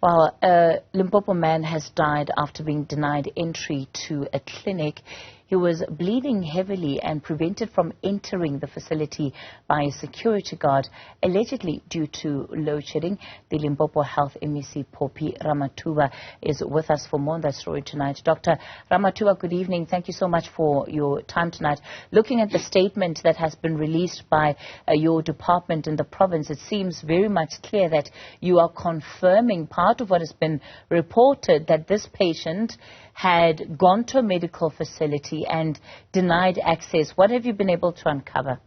Well, a Limpopo man has died after being denied entry to a clinic. He was bleeding heavily and prevented from entering the facility by a security guard, allegedly due to load shedding. The Limpopo Health MEC, Phophi Ramathuba, is with us for more on that story tonight. Dr. Ramathuba, good evening. Thank you so much for your time tonight. Looking at the statement that has been released by your department in the province, it seems very much clear that you are confirming part of what has been reported, that this patient had gone to a medical facility and denied access. What have you been able to uncover?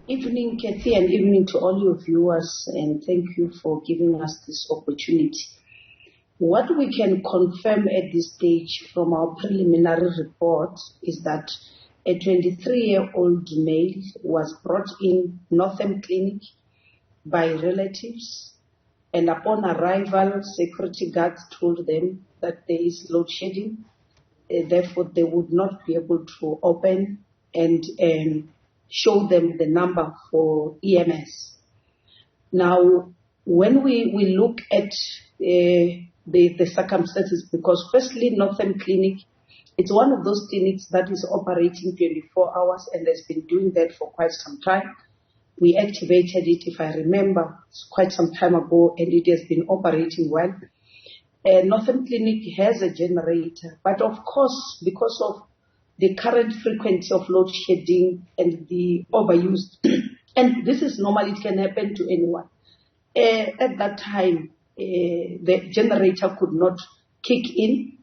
Evening, Kathy, and evening to all your viewers, and thank you for giving us this opportunity. What we can confirm at this stage from our preliminary report is that a 23-year-old male was brought in Newzroom Clinic by relatives, and upon arrival, security guards told them that there is load shedding, therefore they would not be able to open and show them the number for EMS. Now, when we look at the circumstances, because firstly, Newzroom Clinic, it's one of those clinics that is operating 24 hours and has been doing that for quite some time. We activated it, if I remember, quite some time ago, and it has been operating well. Newzroom Clinic has a generator, but of course, because of the current frequency of load shedding and the overuse, and this is normal, it can happen to anyone. At that time, the generator could not kick in,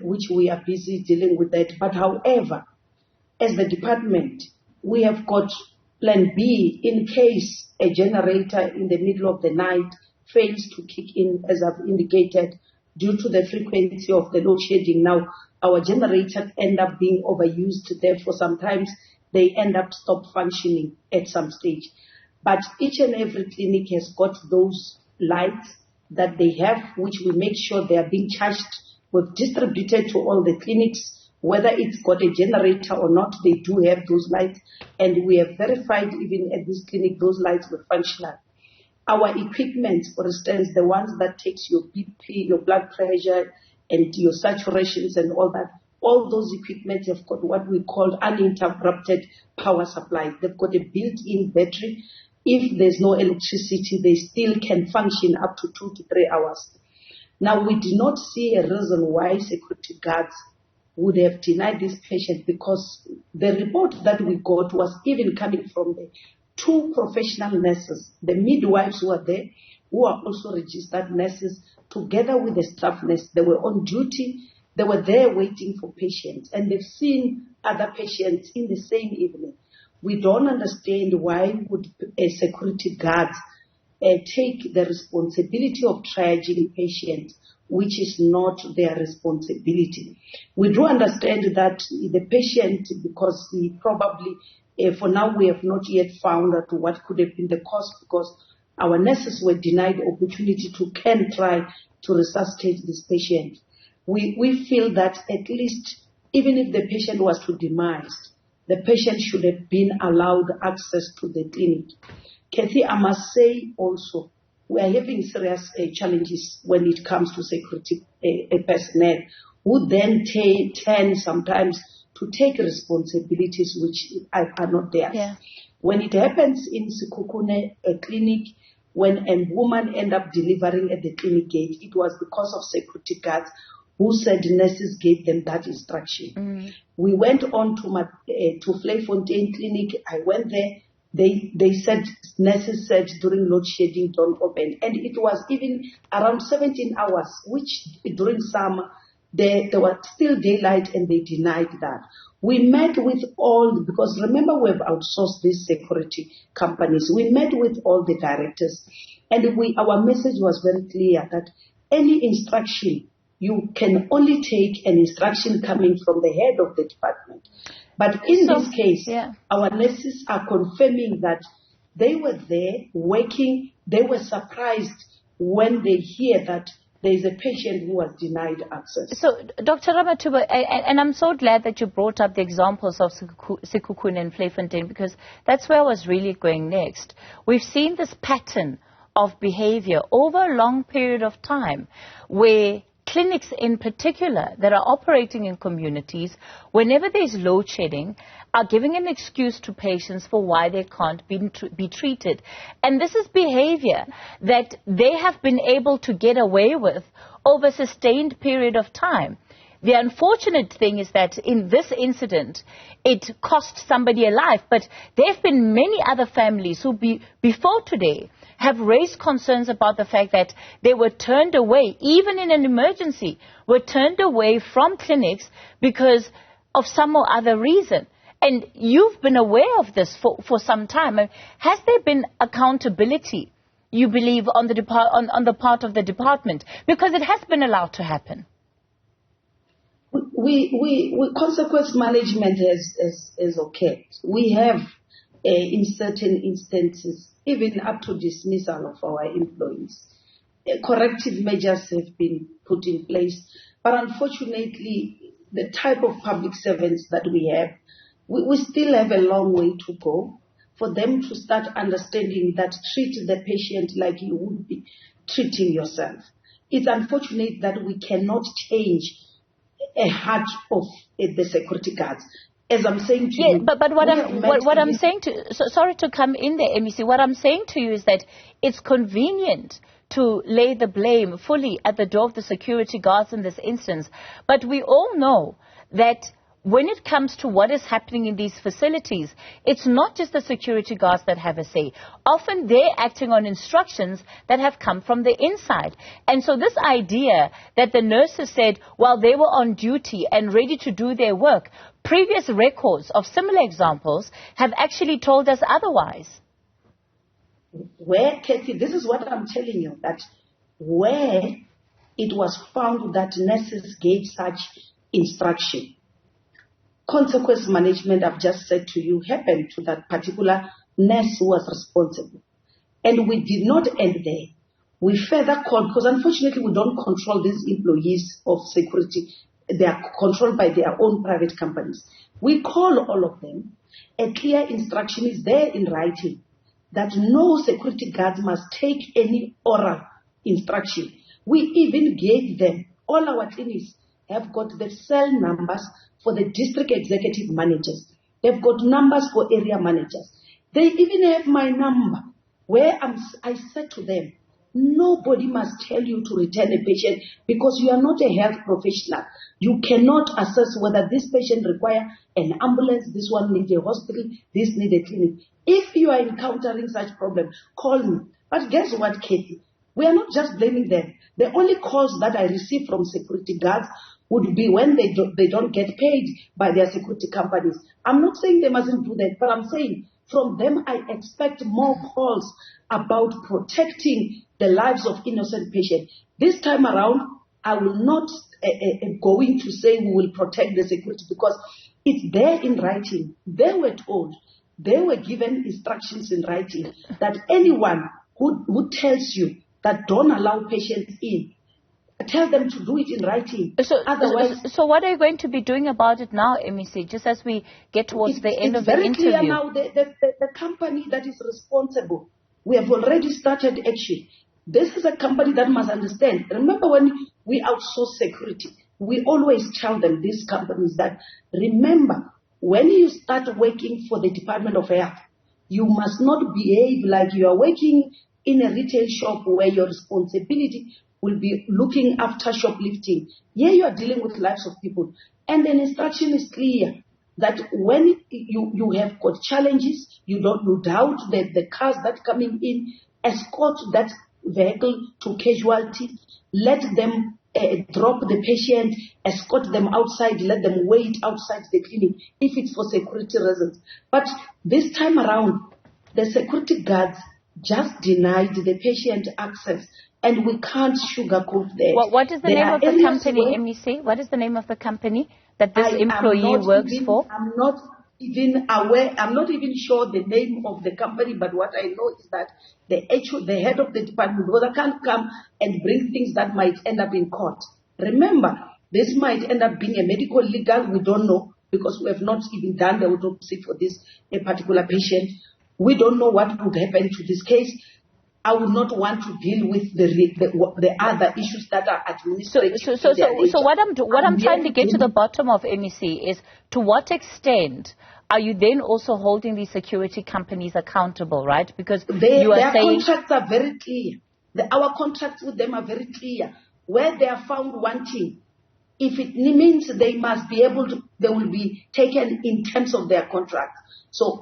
which we are busy dealing with that. But however, as the department, we have got Plan B in case a generator in the middle of the night fails to kick in, as I've indicated, due to the frequency of the load shedding. Now, our generators end up being overused, therefore sometimes they end up stop functioning at some stage. But each and every clinic has got those lights that they have, which we make sure they are being charged. We've distributed to all the clinics. Whether it's got a generator or not, they do have those lights, and we have verified even at this clinic those lights were functional. Our equipment, for instance, the ones that takes your BP, your blood pressure, and your saturations and all that, all those equipment have got what we call uninterrupted power supply. They've got a built-in battery. If there's no electricity, they still can function up to 2 to 3 hours. Now, we do not see a reason why security guards would have denied this patient, because the report that we got was even coming from the 2 professional nurses, the midwives who are there, who are also registered nurses, together with the staff nurse. They were on duty, they were there waiting for patients, and they've seen other patients in the same evening. We don't understand why would a security guard take the responsibility of triaging patients, which is not their responsibility. We do understand that the patient, because he probably, for now we have not yet found out what could have been the cause, because our nurses were denied the opportunity to try to resuscitate this patient. We feel that at least, even if the patient was to demise, the patient should have been allowed access to the clinic. Kathy, I must say also, we are having serious challenges when it comes to security personnel, who then tend sometimes to take responsibilities which are not theirs. Yeah. When it happens in Sekukune, a clinic, when a woman ended up delivering at the clinic gate, it was because of security guards who said nurses gave them that instruction. We went on to Vleefontein Clinic. I went there. They said, nurses said during load shedding, don't open. And it was even around 17 hours, which during summer, there was still daylight, and they denied that. We met with all, because remember we've outsourced these security companies. We met with all the directors, and our message was very clear that any instruction, you can only take an instruction coming from the head of the department. But in this case, our nurses are confirming that they were there working. They were surprised when they hear that there is a patient who was denied access. So, Dr. Ramathuba, and I'm so glad that you brought up the examples of Sekukune and Vleefontein, because that's where I was really going next. We've seen this pattern of behavior over a long period of time, where clinics in particular that are operating in communities, whenever there's load shedding, are giving an excuse to patients for why they can't be treated. And this is behavior that they have been able to get away with over a sustained period of time. The unfortunate thing is that in this incident, it cost somebody a life, but there have been many other families who before today have raised concerns about the fact that they were turned away, even in an emergency, were turned away from clinics because of some or other reason. And you've been aware of this for some time. Has there been accountability, you believe, on the part of the department? Because it has been allowed to happen. Consequence management has occurred. We have, in certain instances, even up to dismissal of our employees, corrective measures have been put in place. But unfortunately, the type of public servants that we have, we still have a long way to go for them to start understanding that treat the patient like you would be treating yourself. It's unfortunate that we cannot change a heart of the security guards. As I'm saying to you, but what I'm saying to, sorry to come in there, MEC. What I'm saying to you is that it's convenient to lay the blame fully at the door of the security guards in this instance. But we all know that when it comes to what is happening in these facilities, it's not just the security guards that have a say. Often they're acting on instructions that have come from the inside. And so this idea that the nurses said, while they were on duty and ready to do their work, previous records of similar examples have actually told us otherwise. Where, Kathy, this is what I'm telling you, that where it was found that nurses gave such instruction, consequence management, I've just said to you, happened to that particular nurse who was responsible. And we did not end there. We further called, because unfortunately we don't control these employees of security. They are controlled by their own private companies. We call all of them. A clear instruction is there in writing that no security guard must take any oral instruction. We even gave them, all our clinics have got the cell numbers for the district executive managers. They've got numbers for area managers. They even have my number where I said to them, nobody must tell you to return a patient because you are not a health professional. You cannot assess whether this patient requires an ambulance, this one needs a hospital, this needs a clinic. If you are encountering such problem, call me. But guess what, Katie? We are not just blaming them. The only calls that I receive from security guards would be when they don't get paid by their security companies. I'm not saying they mustn't do that, but I'm saying from them I expect more calls about protecting the lives of innocent patients. This time around, I will not going to say we will protect the security because it's there in writing. They were told, they were given instructions in writing that anyone who tells you that don't allow patients in, tell them to do it in writing. Otherwise, so what are you going to be doing about it now, MEC, just as we get towards the end of the interview? It's very clear now, the company that is responsible, we have already started action. This is a company that must understand. Remember when we outsource security, we always tell them, these companies, that remember, when you start working for the Department of Health, you must not behave like you are working in a retail shop where your responsibility will be looking after shoplifting. Here you are dealing with lives of people. And the instruction is clear that when you have got challenges, you doubt that the cars that coming in, escort that vehicle to casualty, let them drop the patient, escort them outside, let them wait outside the clinic if it's for security reasons. But this time around, the security guards just denied the patient access, and we can't sugarcoat that. What is the name of the company, MEC? What is the name of the company that this employee works for? I'm not even aware, I'm not even sure the name of the company, but what I know is that the head of the department, because I can't come and bring things that might end up in court. Remember, this might end up being a medical legal, we don't know, because we have not even done the autopsy for this particular patient. We don't know what would happen to this case. I would not want to deal with the other issues that are administrative. So what I'm trying to get to the bottom of, MEC, is to what extent are you then also holding these security companies accountable, right? Because you are saying their contracts are very clear. Our contracts with them are very clear. Where they are found wanting, if it means they must be able to, they will be taken in terms of their contract. So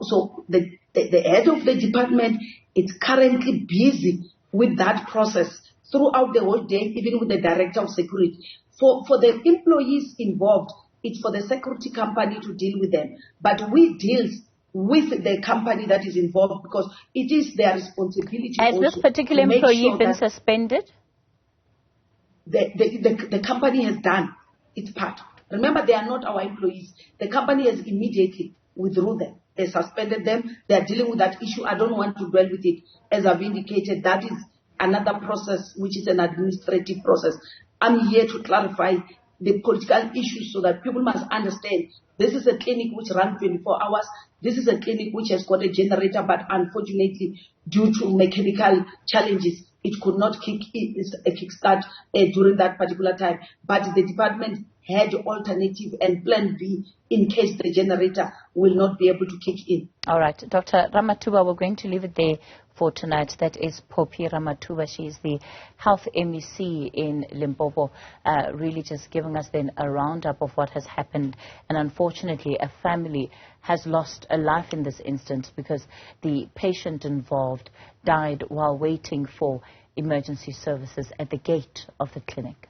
the head of the department is currently busy with that process throughout the whole day, even with the director of security. For the employees involved, it's for the security company to deal with them. But we deal with the company that is involved because it is their responsibility. Has this particular employee been suspended? The company has done its part. Remember, they are not our employees. The company has immediately withdrew them. They suspended them. They are dealing with that issue. I don't want to dwell with it. As I've indicated, that is another process, which is an administrative process. I'm here to clarify the political issues so that people must understand this is a clinic which runs 24 hours. This is a clinic which has got a generator, but unfortunately, due to mechanical challenges, it could not kickstart during that particular time. But the department had alternative and plan B in case the generator will not be able to kick in. All right. Dr. Ramathuba, we're going to leave it there for tonight. That is Phophi Ramathuba. She is the health MEC in Limpopo, really just giving us then a roundup of what has happened. And unfortunately, a family has lost a life in this instance because the patient involved died while waiting for emergency services at the gate of the clinic.